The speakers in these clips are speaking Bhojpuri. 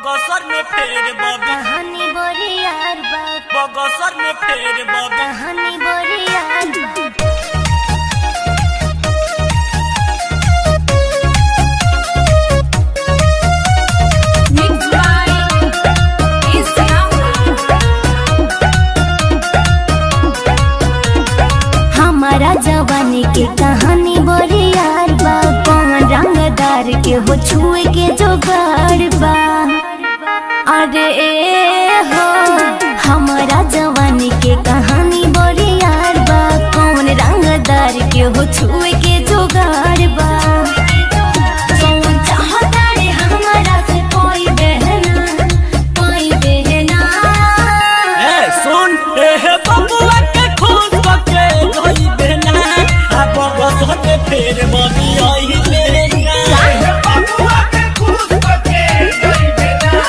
बगसर में फेर बबी कहानी बोरी यार बाप बगसर में फेर बबी कहानी बोरी यार बाप हमारा जवानी के कहानी बोरी यार बा कौन रंगदार के हो छुए के जोगाड़ बा अरे हो हमारा जवानी के कहानी बोरी यार बा कौन रंगदार के हो छुए के जोगाड़ बा कौन चाहता रे हमारा से कोई बहना ए सुन ए बबुआ के खून के गई बहना आ बगसर में फेर बबी आई लेना बबुआ के खून के गई बहना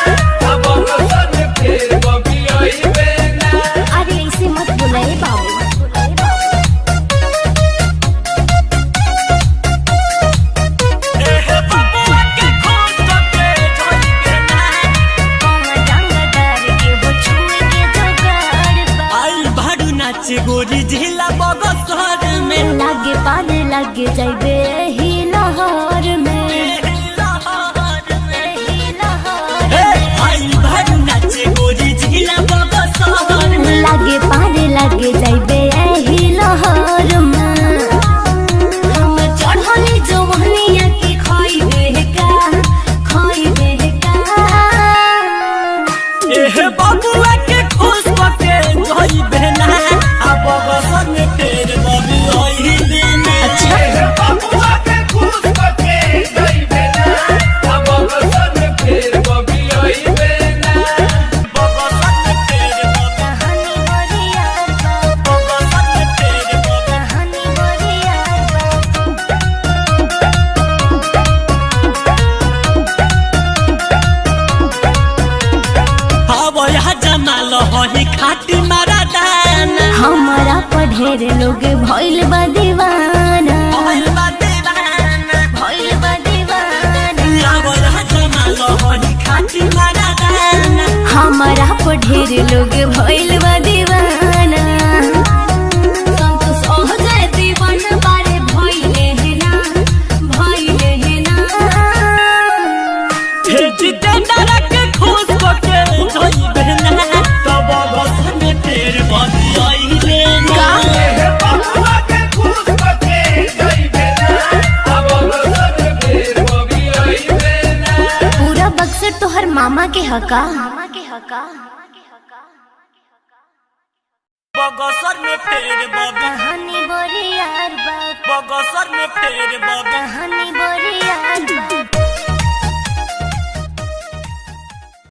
आ बगसर में फेर बबी आई बहना। अरे ऐसे मत बुलाए बाबू गोरी जिला बगसर में लागे पार लागे जाइबे ही लाहौर में गोरी जिला बगसर में लागे पार लागे जाइबे ही लाहौर में हम चढ़ले जवानिया के खाइबे का एह बबुआ के खुश के गई बहना आ बगसर में फेर बबी आई लेना बबुआ के खून के गई बहना आ बगसर में फेर बबी आई बहना। बगसर में फेर बबी कहानी बोरी यार बाप बगसर में फेर बबी कहानी बोरी यार अब यहाँ जमाल हही खाटी मारा दाना हमारा पढ़ेर लोग भइल बा दीवाना भइल बा दीवाना भइल बा दीवाना अब यहाँ जमाल हही खाटी मारा दाना हमारा पढ़ेर लोग भइल बा दीवाना संतोष हो जाए दीवाना बारे भइले है ना हे जितेंद्र के खुश के गई बहना तो बगसर में फेर बबी आई लेना बबुआ के खून के गई बहना आ बगसर में फेर बबी आई बहना। पूरा बक्सर तोहर मामा के हका बगसर में फेर बबी कहानी बोरी यार बाप बगसर में फेर बबी कहानी